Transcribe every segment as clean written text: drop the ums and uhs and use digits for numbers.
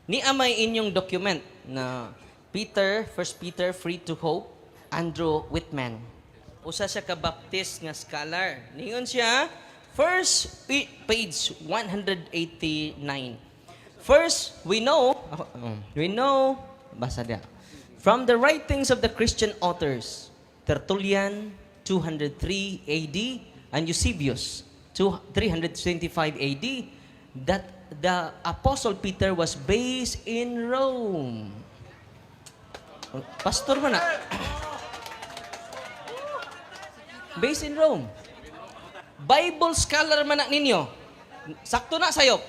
Ni amay inyong document na First Peter, Free to Hope, Andrew Whitman. Usa siya ka-baptist nga scholar. Ningon siya, page 189. First, we know, basa dia, from the writings of the Christian authors, Tertullian, 203 AD, and Eusebius, 325 AD, that the Apostle Peter was based in Rome. Pastor man na. Based in Rome. Bible scholar man na ninyo. Sakto na sayop.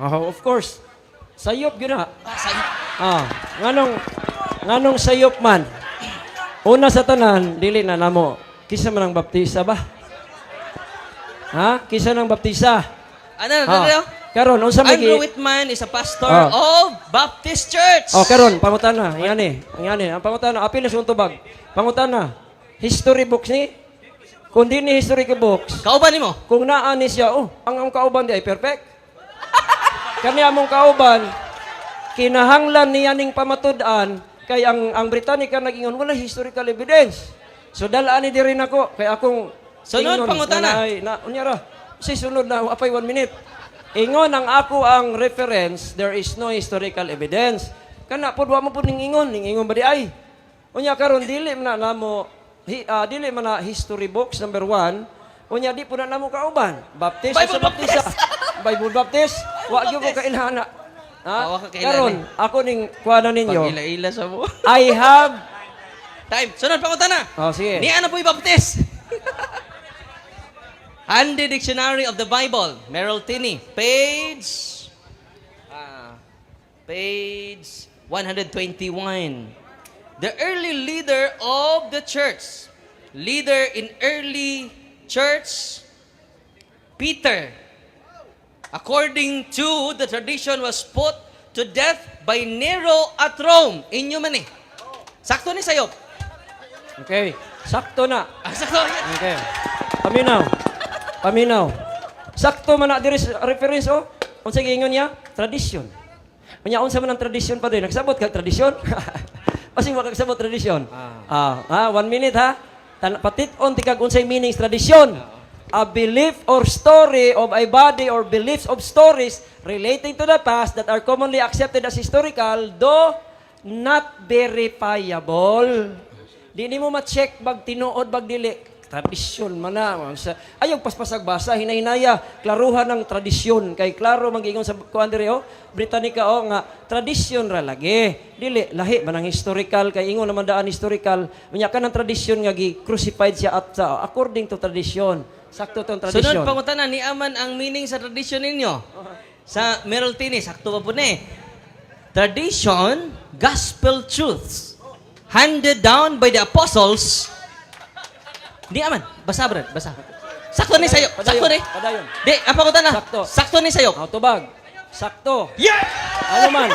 Oh, of course. Sayop yun na. Sayop. Nganong sayop man. Una sa tanan, dili na namo. Kisa man ang baptisa ba? Ha? Kisa ng baptisa. Karon, unsa may Andrew Whitman is a pastor of Baptist Church. karon, pangutana. Ingani. Ang pangutana, apil na sa untubag. Pangutana, history books ni? Kung di ni history books, Kauban nimo? kung naan ni siya, ang kauban di ay perfect. Kani among kauban, kinahanglan niya ning pamatud-an, kay ang Britannica nag-ingon, wala historical evidence. So dalaan ni diri nako, kay akong Sunod pangutana. Unya ra, si sunod na, apay 1 minute. Ingon ang ako ang reference, there is no historical evidence. Kana pod wa mo pud ning ingon ba di ay? Unya karon dili man na namo dili man na history books number 1. Unya di po na namo kauban. Baptist Bible sa Baptista. Bible Baptist. Wa gyud ko kailhana. Wa ka kailhana. Karon ako ning kuana ninyo. Pag-ila-ila sa mo. I have Time. Sunod pangutana. sige. Ni ano po Baptist? Handy Dictionary of the Bible, Merrill Tinney, page 121. The early leader of the church, leader in early church, Peter, according to the tradition, was put to death by Nero at Rome. Inyo man eh. Sakto ni sayop. Okay. Sakto na. Sakto. Okay. Paminaw. Sakto man na diri sa reference Unsa giingon niya? Tradition. Unya unsa man ang tradition pa din? Nagsabot kag tradition? Kasi wa kag sabot tradition. 1 minute ha. Patit-on ti kag unsay meaning tradition. A belief or story of a body or beliefs of stories relating to the past that are commonly accepted as historical though not verifiable. Di mo ma-check bag tinuod bag dili. Tradisyon man na. Ayaw paspasag basa, hinay-hinaya, klaruhan ng tradisyon. Kay klaro mag-ingon sa kuan diri Britannica nga tradisyon ra lagi. Dili lahi man ang historical kay ingon naman daan historical. Unya ka ng tradisyon nga gi-crucified siya at according to tradition. Sakto tong tradisyon. Sunod pangutana ni aman ang meaning sa tradisyon ninyo. Sa Merrill Tinney, sakto pa po ni. Tradition, gospel truths handed down by the apostles. Di aman. Basa, Brad. Basa. Sakto ni sayo. Sakto ni. Padayon. Di, apa ko na? Sakto. Sakto ni sayo. Tubag. Sakto. Yeah! Ano man.